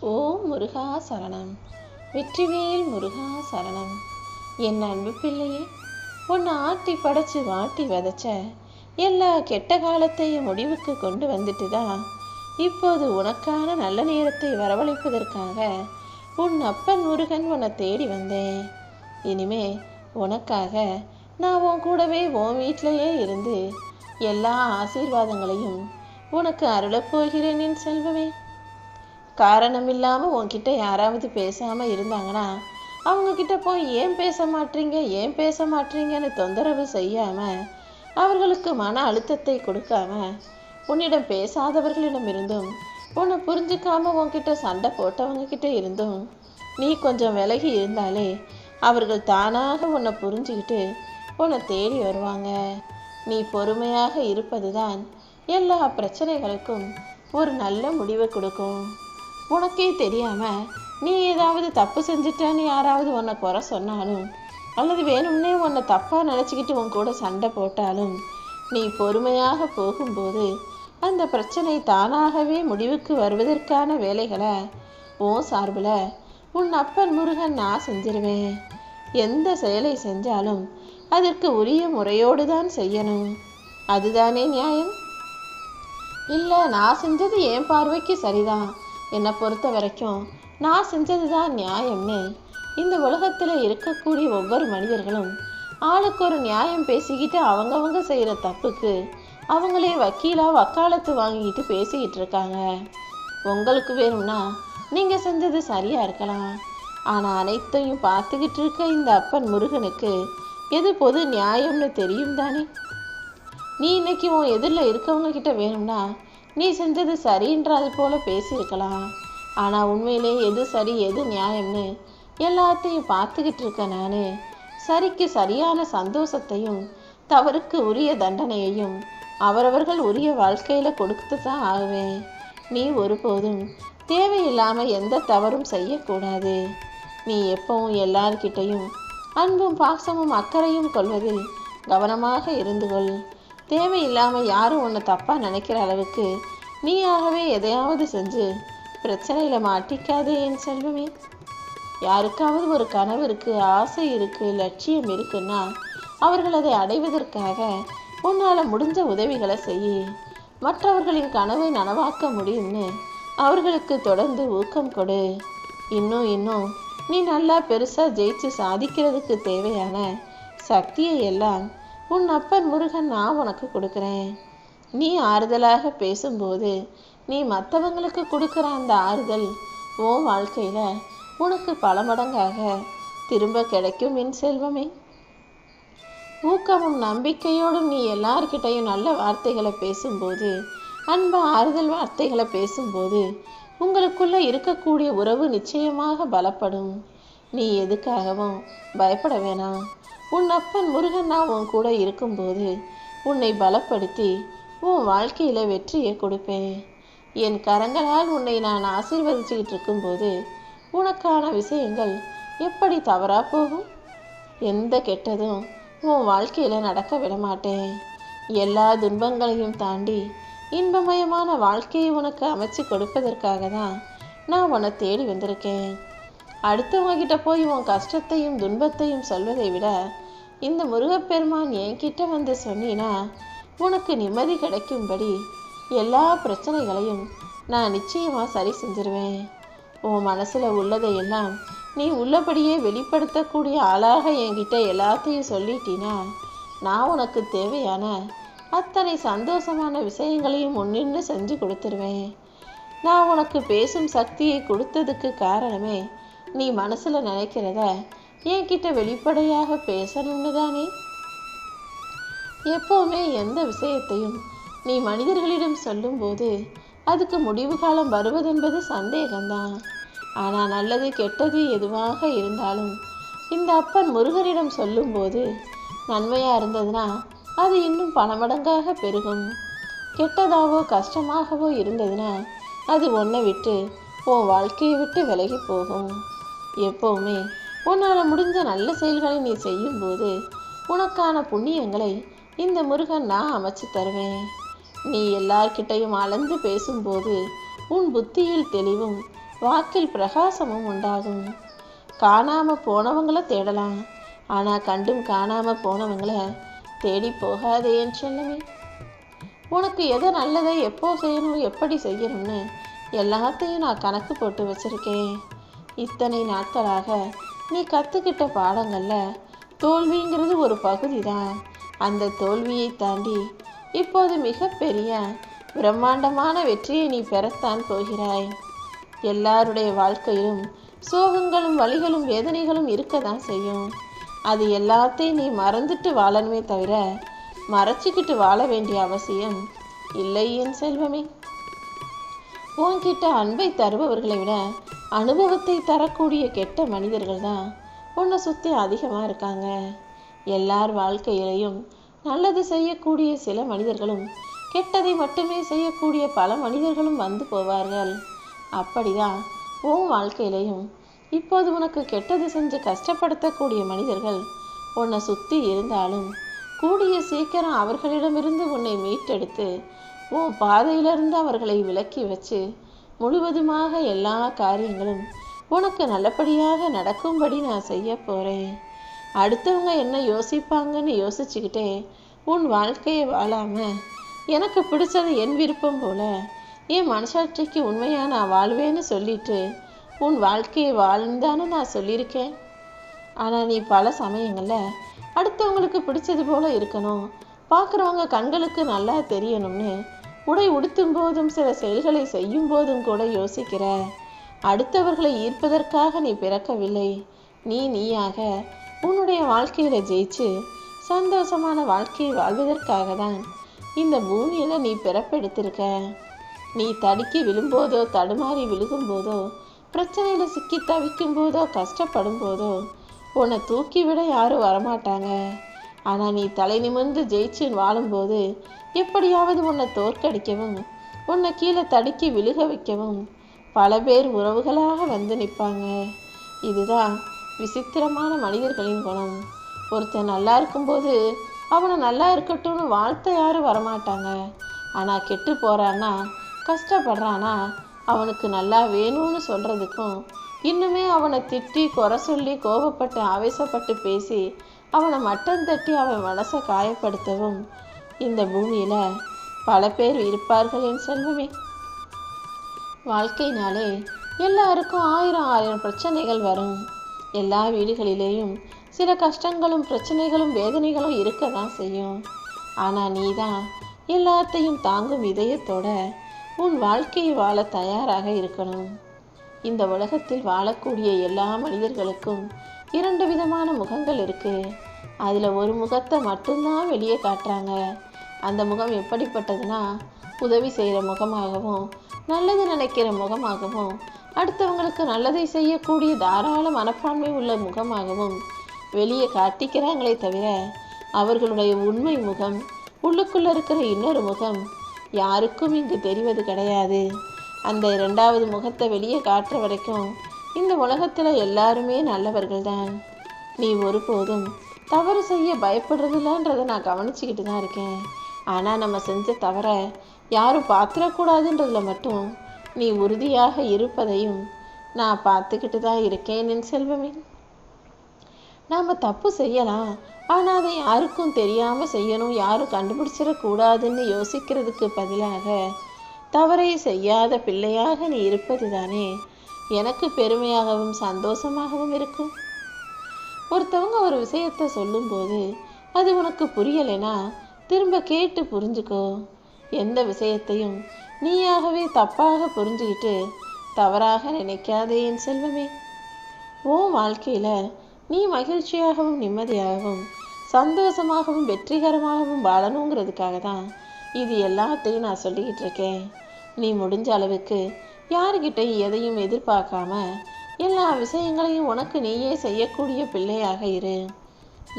ஓம் முருகா சரணம். வெற்றிவேல் முருகா சரணம். என் அன்பு பிள்ளையே, உன்னை ஆட்டி படைச்சு வாட்டி விதைச்ச எல்லா கெட்ட காலத்தையும் முடிவுக்கு கொண்டு வந்துட்டுதான் இப்போது உனக்கான நல்ல நேரத்தை வரவழைப்பதற்காக உன் அப்பன் முருகன் உன்னை தேடி வந்தேன். இனிமே உனக்காக நான் உன் கூடவே உன் வீட்டிலையே இருந்து எல்லா ஆசீர்வாதங்களையும் உனக்கு அருளப் போகிறேன் என் செல்வமே. காரணம் இல்லாமல் உன்கிட்ட யாராவது பேசாமல் இருந்தாங்கன்னா அவங்கக்கிட்ட போய் ஏன் பேச மாட்டீங்கன்னு தொந்தரவு செய்யாமல் அவர்களுக்கு மன அழுத்தத்தை கொடுக்காம உன்னிடம் பேசாதவர்களிடம் இருந்தும் உன்னை புரிஞ்சுக்காம உன்கிட்ட சண்டை போட்டவங்கக்கிட்ட இருந்தும் நீ கொஞ்சம் விலகி இருந்தாலே அவர்கள் தானாக உன்னை புரிஞ்சுக்கிட்டு உன்னை தேடி வருவாங்க. நீ பொறுமையாக இருப்பது தான் எல்லா பிரச்சனைகளுக்கும் ஒரு நல்ல முடிவை கொடுக்கும். உனக்கே தெரியாம நீ ஏதாவது தப்பு செஞ்சுட்டான்னு யாராவது உன்னை குறை சொன்னாலும் அல்லது வேணும்னே உன்னை தப்பா நினச்சிக்கிட்டு உன் கூட சண்டை போட்டாலும் நீ பொறுமையாக போகும்போது அந்த பிரச்சனை தானாகவே முடிவுக்கு வருவதற்கான வேலைகளை உன் சார்பில் உன் அப்பன் முருகன் நான் செஞ்சிருவேன். எந்த செயலை செஞ்சாலும் அதற்கு உரிய முறையோடு தான் செய்யணும். அதுதானே நியாயம்? இல்லை, நான் செஞ்சது என் பார்வைக்கு சரிதான், என்னை பொறுத்த வரைக்கும் நான் செஞ்சது தான் நியாயம்னு இந்த உலகத்தில் இருக்கக்கூடிய ஒவ்வொரு மனிதர்களும் ஆளுக்கு ஒரு நியாயம் பேசிக்கிட்டு அவங்கவங்க செய்கிற தப்புக்கு அவங்களே வக்காலத்து வாங்கிக்கிட்டு பேசிக்கிட்டு இருக்காங்க. உங்களுக்கு வேணும்னா நீங்கள் செஞ்சது சரியாக இருக்கலாம். ஆனால் அனைத்தையும் பார்த்துக்கிட்டு இருக்க இந்த அப்பன் முருகனுக்கு எது பொது நியாயம்னு தெரியும் தானே. நீ இன்னைக்கு உன் எதிரில் இருக்கவங்க கிட்ட வேணும்னா நீ செஞ்சது சரின்றது போல பேசியிருக்கலாம். ஆனால் உண்மையிலே எது சரி எது நியாயம்னு எல்லாத்தையும் பார்த்துக்கிட்டு இருக்க நான் சரிக்கு சரியான சந்தோஷத்தையும் தவறுக்கு உரிய தண்டனையையும் அவரவர்கள் உரிய வாழ்க்கையில் கொடுத்து தான் ஆகுவேன். நீ ஒருபோதும் தேவையில்லாமல் எந்த தவறும் செய்யக்கூடாது. நீ எப்பவும் எல்லார்கிட்டையும் அன்பும் பாசமும் அக்கறையும் கொள்வதில் கவனமாக இருந்து கொள். தேவையில்லாமல் யாரும் உன்னை தப்பாக நினைக்கிற அளவுக்கு நீயாகவே எதையாவது செஞ்சு பிரச்சனையில் மாட்டிக்காதே என் செல்வமே. யாருக்காவது ஒரு கனவு இருக்குது, ஆசை இருக்குது, லட்சியம் இருக்குன்னா அவர்கள் அதை அடைவதற்காக உன்னால் முடிஞ்ச உதவிகளை செய்ய. மற்றவர்களின் கனவை நனவாக்க முடியும்னு அவர்களுக்கு தொடர்ந்து ஊக்கம் கொடு. இன்னும் நீ நல்லா பெருசாக ஜெயிச்சு சாதிக்கிறதுக்கு தேவையான சக்தியை எல்லாம் உன் அப்பன் முருகன் நான் உனக்கு கொடுக்குறேன். நீ ஆறுதலாக பேசும்போது நீ மற்றவங்களுக்கு கொடுக்குற அந்த ஆறுதல் உன் வாழ்க்கையில் உனக்கு பல மடங்காக திரும்ப கிடைக்கும் என் செல்வமே. ஊக்கமும் நம்பிக்கையோடும் நீ எல்லார்கிட்டையும் நல்ல வார்த்தைகளை பேசும்போது, அன்பு ஆறுதல் வார்த்தைகளை பேசும்போது உங்களுக்குள்ள இருக்கக்கூடிய உறவு நிச்சயமாக பலப்படும். நீ எதுக்காகவும் பயப்பட வேணாம். உன் அப்பன் முருகன் நான் உன் கூட இருக்கும்போது உன்னை பலப்படுத்தி உன் வாழ்க்கையில் வெற்றியை கொடுப்பேன். என் கரங்களால் உன்னை நான் ஆசீர்வதிச்சுக்கிட்டு இருக்கும்போது உனக்கான விஷயங்கள் எப்படி தவறா போகும்? எந்த கெட்டதும் உன் வாழ்க்கையில் நடக்க விட மாட்டேன். எல்லா துன்பங்களையும் தாண்டி இன்பமயமான வாழ்க்கையை உனக்கு அமைச்சு கொடுப்பதற்காக தான் நான் உன்னை தேடி வந்திருக்கேன். அடுத்தவங்க கிட்ட போய் உன் கஷ்டத்தையும் துன்பத்தையும் சொல்வதை விட இந்த முருகப்பெருமான் என்கிட்ட வந்து சொன்னீனா உனக்கு நிம்மதி கிடைக்கும்படி எல்லா பிரச்சனைகளையும் நான் நிச்சயமாக சரி செஞ்சிருவேன். உன் மனசில் உள்ளதையெல்லாம் நீ உள்ளபடியே வெளிப்படுத்தக்கூடிய ஆளாக என்கிட்ட எல்லாத்தையும் சொல்லிட்டீனா நான் உனக்கு தேவையான அத்தனை சந்தோஷமான விஷயங்களையும் முன்னின்று செஞ்சு கொடுத்துருவேன். நான் உனக்கு பேசும் சக்தியை கொடுத்ததுக்கு காரணமே நீ மனசில் நினைக்கிறத என்கிட்ட வெளிப்படையாக பேசணும்னு தானே. எப்போவுமே எந்த விஷயத்தையும் நீ மனிதர்களிடம் சொல்லும்போது அதுக்கு முடிவு காலம் வருவதென்பது சந்தேகம்தான். ஆனால் நல்லது கெட்டது எதுவாக இருந்தாலும் இந்த அப்பன் முருகனிடம் சொல்லும்போது நன்மையாக இருந்ததுன்னா அது இன்னும் பல மடங்காக பெருகும். கெட்டதாவோ கஷ்டமாகவோ இருந்ததுன்னா அது உன்னை விட்டு உன் வாழ்க்கையை விட்டு விலகி போகும். எப்போவுமே உன்னால் முடிஞ்ச நல்ல செயல்களை நீ செய்யும்போது உனக்கான புண்ணியங்களை இந்த முருகன் நான் அமைச்சு தருவேன். நீ எல்லார்கிட்டையும் அளந்து பேசும்போது உன் புத்தியில் தெளிவும் வாக்கில் பிரகாசமும் உண்டாகும். காணாம போனவங்கள தேடலாம், ஆனால் கண்டும் காணாம போனவங்கள தேடி போகாதே என் செல்லமே. உனக்கு எதை நல்லதை எப்போ செய்யணும், எப்படி செய்யணும்னு எல்லாத்தையும் நான் கணக்கு போட்டு வச்சிருக்கேன். இத்தனை நாட்களாக நீ கற்றுக்கிட்ட பாடங்களில் தோல்விங்கிறது ஒரு பகுதி தான். அந்த தோல்வியை தாண்டி இப்போது மிகப்பெரிய பிரம்மாண்டமான வெற்றியை நீ பெறத்தான் போகிறாய். எல்லாருடைய வாழ்க்கையிலும் சோகங்களும் வலிகளும் வேதனைகளும் இருக்க தான் செய்யும். அது எல்லாத்தையும் நீ மறந்துட்டு வாழணுமே தவிர மறைச்சிக்கிட்டு வாழ வேண்டிய அவசியம் இல்லை என் செல்வமே. உன்கிட்ட அன்பை தருபவர்களை விட அனுபவத்தை தரக்கூடிய கெட்ட மனிதர்கள் தான் உன்னை சுற்றி அதிகமாக இருக்காங்க. எல்லார் வாழ்க்கையிலையும் நல்லது செய்யக்கூடிய சில மனிதர்களும் கெட்டதை மட்டுமே செய்யக்கூடிய பல மனிதர்களும் வந்து போவார்கள். அப்படிதான் உன் வாழ்க்கையிலையும் இப்போது உனக்கு கெட்டது செஞ்சு கஷ்டப்படுத்தக்கூடிய மனிதர்கள் உன்னை சுற்றி இருந்தாலும் கூடிய சீக்கிரம் அவர்களிடமிருந்து உன்னை மீட்டெடுத்து உன் பாதையிலிருந்து அவர்களை விலக்கி வச்சு முழுவதுமாக எல்லா காரியங்களும் உனக்கு நல்லபடியாக நடக்கும்படி நான் செய்ய போகிறேன். அடுத்தவங்க என்ன யோசிப்பாங்கன்னு யோசிச்சுக்கிட்டே உன் வாழ்க்கையை வாழாமல் எனக்கு பிடிச்சது என் விருப்பம் போல என் மனசாட்சிக்கு உண்மையாக நான் வாழ்வேன்னு சொல்லிட்டு உன் வாழ்க்கையை வாழ்ந்தானு நான் சொல்லியிருக்கேன். ஆனால் நீ பல சமயங்களில் அடுத்தவங்களுக்கு பிடிச்சது போல இருக்கணும், பார்க்குறவங்க கண்களுக்கு நல்லா தெரியணும்னு உடை உடுத்தும் போதும் சில செயல்களை செய்யும் போதும் கூட யோசிக்கிற. அடுத்தவர்களை ஈர்ப்பதற்காக நீ பிறக்கவில்லை. நீயாக உன்னுடைய வாழ்க்கையில ஜெயிச்சு சந்தோஷமான வாழ்க்கையை வாழ்வதற்காக தான் இந்த பூமியில நீ பிறப்பெடுத்திருக்க. நீ தடுக்கி விழும்போதோ தடுமாறி விழுகும் போதோ பிரச்சனையில சிக்கி தவிக்கும் போதோ கஷ்டப்படும் போதோ உன்னை தூக்கி விட யாரும் வரமாட்டாங்க. ஆனா நீ தலை நிமிர்ந்து ஜெயிச்சு வாழும்போது எப்படியாவது உன்னை தோற்கடிக்கவும் உன்னை கீழே தடுக்கி விழுக வைக்கவும் பல பேர் உறவுகளாக வந்து நிற்பாங்க. இதுதான் விசித்திரமான மனிதர்களின் குணம். ஒருத்தன் நல்லா இருக்கும்போது அவனை நல்லா இருக்கட்டும்னு வாழ்த்த யாரும் வரமாட்டாங்க. ஆனால் கெட்டு போறான்னா கஷ்டப்படுறானா அவனுக்கு நல்லா வேணும்னு சொல்றதுக்கும் இன்னுமே அவனை திட்டி குறை சொல்லி கோபப்பட்டு ஆவேசப்பட்டு பேசி அவனை மட்டம் தட்டி அவன் மனசை காயப்படுத்தவும் இந்த பூமியில பல பேர் இருப்பார்கள் என் செல்வமே. வாழ்க்கையினாலே எல்லாருக்கும் ஆயிரம் பிரச்சனைகள் வரும். எல்லா வீடுகளிலேயும் சில கஷ்டங்களும் பிரச்சனைகளும் வேதனைகளும் இருக்க தான் செய்யும். ஆனால் நீ தான் எல்லாத்தையும் தாங்கும் இதயத்தோட உன் வாழ்க்கையை வாழ தயாராக இருக்கணும். இந்த உலகத்தில் வாழக்கூடிய எல்லா மனிதர்களுக்கும் 2 விதமான முகங்கள் இருக்கு. அதில் ஒரு முகத்தை மட்டும்தான் வெளியே காட்டுறாங்க. அந்த முகம் எப்படிப்பட்டதுன்னா உதவி செய்கிற முகமாகவும் நல்லது நினைக்கிற முகமாகவும் அடுத்தவங்களுக்கு நல்லதை செய்யக்கூடிய தாராள மனப்பான்மை உள்ள முகமாகவும் வெளியே காட்டிக்கிறாங்களே தவிர அவர்களுடைய உண்மை முகம் உள்ளுக்குள்ள இருக்கிற இன்னொரு முகம் யாருக்கும் இங்கு தெரிவது கிடையாது. அந்த 2வது முகத்தை வெளியே காட்டுற வரைக்கும் இந்த உலகத்தில் எல்லாருமே நல்லவர்கள் தான். நீ ஒருபோதும் தவறு செய்ய பயப்படுறதில்லன்றதை நான் கவனிச்சுக்கிட்டு தான் இருக்கேன். ஆனால் நம்ம செஞ்ச தவறை யாரும் பார்த்துடக்கூடாதுன்றதுல மட்டும் நீ உறுதியாக இருப்பதையும் நான் பார்த்துக்கிட்டு தான் இருக்கேன் என் செல்வமே. நாம் தப்பு செய்யலாம், ஆனால் அதை யாருக்கும் தெரியாமல் செய்யணும், யாரும் கண்டுபிடிச்சிடக்கூடாதுன்னு யோசிக்கிறதுக்கு பதிலாக தவறை செய்யாத பிள்ளையாக நீ இருப்பது தானே எனக்கு பெருமையாகவும் சந்தோஷமாகவும் இருக்கும். ஒருத்தவங்க ஒரு விஷயத்தை சொல்லும்போது அது உனக்கு புரியலைன்னா திரும்ப கேட்டு புரிஞ்சுக்கோ. எந்த விஷயத்தையும் நீயாகவே தப்பாக புரிஞ்சுக்கிட்டு தவறாக நினைக்காதே என் செல்வமே. உன் வாழ்க்கையில நீ மகிழ்ச்சியாகவும் நிம்மதியாகவும் சந்தோஷமாகவும் வெற்றிகரமாகவும் வாழணுங்கிறதுக்காக தான் இது எல்லாத்தையும் நான் சொல்லிக்கிட்டு இருக்கேன். நீ முடிஞ்ச அளவுக்கு யாருக்கிட்டையும் எதையும் எதிர்பார்க்காம எல்லா விஷயங்களையும் உனக்கு நீயே செய்யக்கூடிய பிள்ளையாக இரு.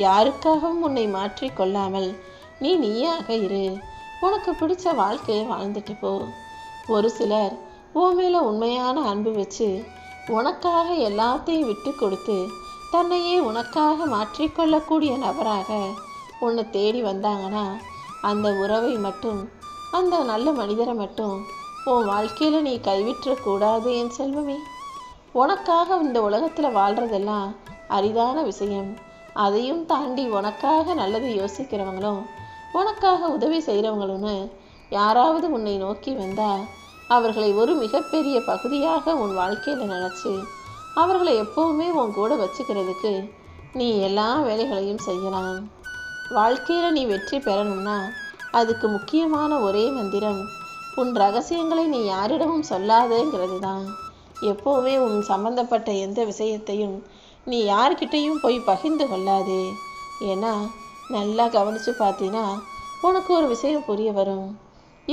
யாருக்காகவும் உன்னை மாற்றி கொள்ளாமல் நீயாக இரு. உனக்கு பிடிச்ச வாழ்க்கையை வாழ்ந்துட்டு போ. ஒரு சிலர் உன் மேல உண்மையான அன்பு வச்சு உனக்காக எல்லாத்தையும் விட்டு கொடுத்து தன்னையே உனக்காக மாற்றிக்கொள்ளக்கூடிய நபராக உன்னை தேடி வந்தாங்கன்னா அந்த உறவை மட்டும் அந்த நல்ல மனிதரை மட்டும் உன் வாழ்க்கையில் நீ கைவிற்றக்கூடாது என் செல்வமே. உனக்காக இந்த உலகத்தில் வாழ்கிறதெல்லாம் அரிதான விஷயம். அதையும் தாண்டி உனக்காக நல்லது யோசிக்கிறவங்களும் உனக்காக உதவி செய்கிறவங்களும்னு யாராவது உன்னை நோக்கி வந்தால் அவர்களை ஒரு மிகப்பெரிய பகுதியாக உன் வாழ்க்கையில் நினச்சி அவர்களை எப்போவுமே உன் கூட வச்சுக்கிறதுக்கு நீ எல்லா வேலைகளையும் செய்யலாம். வாழ்க்கையில் நீ வெற்றி பெறணும்னா அதுக்கு முக்கியமான ஒரே மந்திரம் உன் ரகசியங்களை நீ யாரிடமும் சொல்லாதேங்கிறது தான். எப்போவுமே உன் சம்பந்தப்பட்ட எந்த விஷயத்தையும் நீ யார்கிட்டையும் போய் பகிர்ந்து கொள்ளாதே. ஏன்னா நல்லா கவனித்து பார்த்தீன்னா உனக்கு ஒரு விஷயம் புரிய வரும்.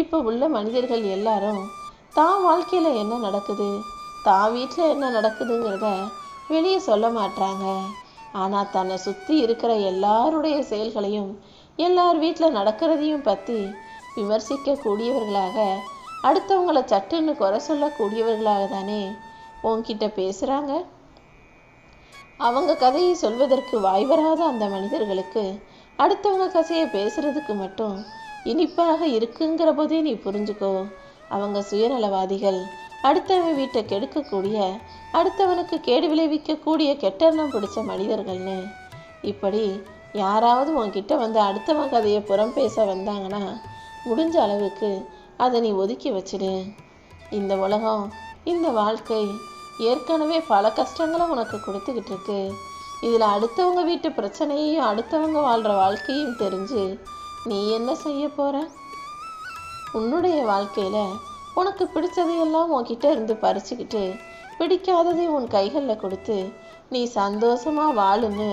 இப்போ உள்ள மனிதர்கள் எல்லாரும் தான் வாழ்க்கையில் என்ன நடக்குது, தான் வீட்டில் என்ன நடக்குதுங்கிறத வெளியே சொல்ல மாட்டாங்க. ஆனால் தன்னை சுற்றி இருக்கிற எல்லாருடைய செயல்களையும் எல்லார் வீட்டில் நடக்கிறதையும் பற்றி விமர்சிக்கக்கூடியவர்களாக, அடுத்தவங்களை சட்டுன்னு குறை சொல்லக்கூடியவர்களாக தானே உன்கிட்ட பேசுகிறாங்க. அவங்க கதையை சொல்வதற்கு வாய் வராத அந்த மனிதர்களுக்கு அடுத்தவங்க கதையை பேசுறதுக்கு மட்டும் இனிப்பாக இருக்குங்கிற போதே நீ புரிஞ்சுக்கோ. அவங்க சுயநலவாதிகள், அடுத்தவன் வீட்டை கெடுக்கக்கூடிய, அடுத்தவனுக்கு கேடு விளைவிக்கக்கூடிய கெட்டெண்ணம் பிடிச்ச மனிதர்கள்னு. இப்படி யாராவது உன்கிட்ட வந்து அடுத்தவன் கதையை புறம் பேச வந்தாங்கன்னா முடிஞ்ச அளவுக்கு அதை நீ ஒதுக்கி வச்சிடு. இந்த உலகம், இந்த வாழ்க்கை ஏற்கனவே பல கஷ்டங்களை உனக்கு கொடுத்துக்கிட்டு இருக்கு. இதில் அடுத்தவங்க வீட்டு பிரச்சனையையும் அடுத்தவங்க வாழ்கிற வாழ்க்கையும் தெரிஞ்சு நீ என்ன செய்ய போற? உன்னுடைய வாழ்க்கையில் உனக்கு பிடிச்சதையெல்லாம் உன்கிட்ட இருந்து பறிச்சுக்கிட்டு பிடிக்காததை உன் கைகளில் கொடுத்து நீ சந்தோஷமாக வாழுன்னு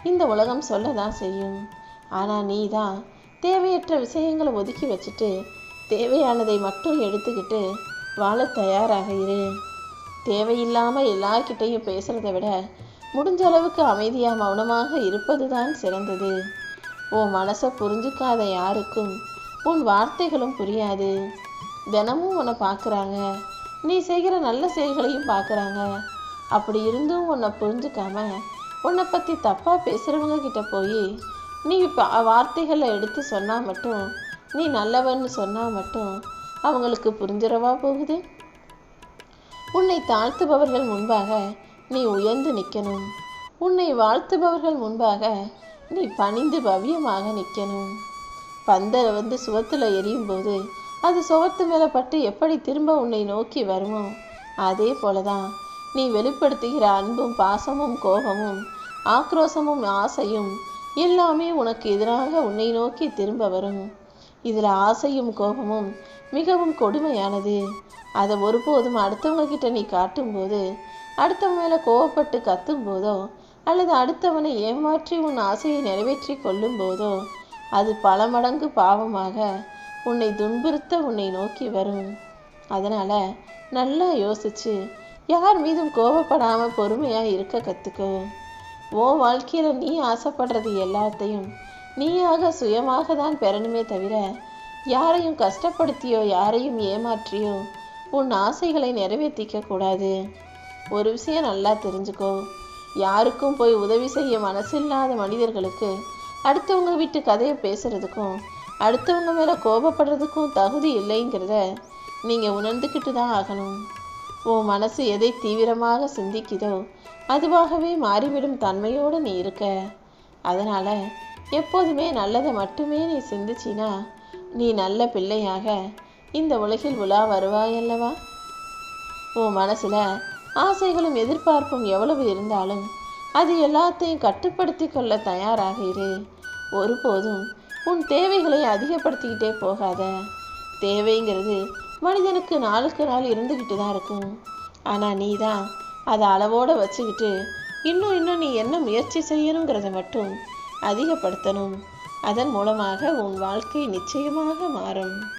இந்த உலகம் சொல்ல தான் செய்யும். ஆனால் நீ தான் தேவையற்ற விஷயங்களை ஒதுக்கி வச்சுட்டு தேவையானதை மட்டும் எடுத்துக்கிட்டு வாழ தயாராக இரு. தேவையில்லாமல் எல்லார்கிட்டையும் பேசுகிறத விட முடிஞ்ச அளவுக்கு அமைதியாக மௌனமாக இருப்பது தான் சிறந்தது. உன் மனசை புரிஞ்சுக்காத யாருக்கும் உன் வார்த்தைகளும் புரியாது. தினமும் உன்னை பார்க்குறாங்க, நீ செய்கிற நல்ல செயல்களையும் பார்க்குறாங்க. அப்படி இருந்தும் உன்னை புரிஞ்சுக்காம உன்னை பற்றி தப்பாக பேசுகிறவங்க கிட்ட போய் நீ வார்த்தைகளை எடுத்து சொன்னால் மட்டும், நீ நல்லவன்னு சொன்னால் மட்டும் அவங்களுக்கு புரிஞ்சிடவா போகுது? உன்னை தாழ்த்துபவர்கள் முன்பாக நீ உயர்ந்து நிற்கணும். உன்னை வாழ்த்துபவர்கள் முன்பாக நீ பணிந்து பவ்யமாக நிற்கணும். பந்தை வந்து சுவத்தில் எரியும் போது அது சுவத்து மேலே பட்டு எப்படி திரும்ப உன்னை நோக்கி வருமோ அதே போலதான் நீ வெளிப்படுத்துகிற அன்பும் பாசமும் கோபமும் ஆக்ரோசமும் ஆசையும் எல்லாமே உனக்கு எதிராக உன்னை நோக்கி திரும்ப வரும். இதில் ஆசையும் கோபமும் மிகவும் கொடுமையானது. அதை ஒருபோதும் அடுத்தவங்க கிட்ட நீ காட்டும்போது, அடுத்தவங்க மேலே கோவப்பட்டு கத்தும் போதோ அல்லது அடுத்தவனை ஏமாற்றி உன் ஆசையை நிறைவேற்றி கொள்ளும் போதோ அது பல மடங்கு பாவமாக உன்னை துன்புறுத்த உன்னை நோக்கி வரும். அதனால் நல்லா யோசிச்சு யார் மீதும் கோபப்படாமல் பொறுமையாக இருக்க கற்றுக்கோ. உன் வாழ்க்கையில் நீ ஆசைப்படுறது எல்லாத்தையும் நீயாக சுயமாக தான் பெறணுமே தவிர யாரையும் கஷ்டப்படுத்தியோ யாரையும் ஏமாற்றியோ உன் ஆசைகளை நிறைவேற்றிக்க கூடாது. ஒரு விஷயம் நல்லா தெரிஞ்சுக்கோ, யாருக்கும் போய் உதவி செய்ய மனசில்லாத மனிதர்களுக்கு அடுத்தவங்க வீட்டு கதையை பேசுறதுக்கும் அடுத்தவங்க மேலே கோபப்படுறதுக்கும் தகுதி இல்லைங்கிறத நீங்கள் உணர்ந்துக்கிட்டு தான் ஆகணும். உன் மனசு எதை தீவிரமாக சிந்திக்குதோ அதுவாகவே மாறிவிடும் தன்மையோடு நீ இருக்க. அதனால் எப்போதுமே நல்லதை மட்டுமே நீ சிந்திச்சினா நீ நல்ல பிள்ளையாக இந்த உலகில் உலா வருவாயல்லவா? உன் மனசில் ஆசைகளும் எதிர்பார்ப்பும் எவ்வளவு இருந்தாலும் அது எல்லாத்தையும் கட்டுப்படுத்தி கொள்ள தயாராக இரு. ஒருபோதும் உன் தேவைகளை அதிகப்படுத்திக்கிட்டே போகாத. தேவைங்கிறது மனிதனுக்கு நாளுக்கு நாள் இருந்துக்கிட்டு தான் இருக்கும். ஆனால் நீ தான் அதை அளவோடு வச்சுக்கிட்டு இன்னும் நீ என்ன முயற்சி செய்யணுங்கிறத மட்டும் அதிகப்படுத்தணும். அதன் மூலமாக உன் வாழ்க்கை நிச்சயமாக மாறும்.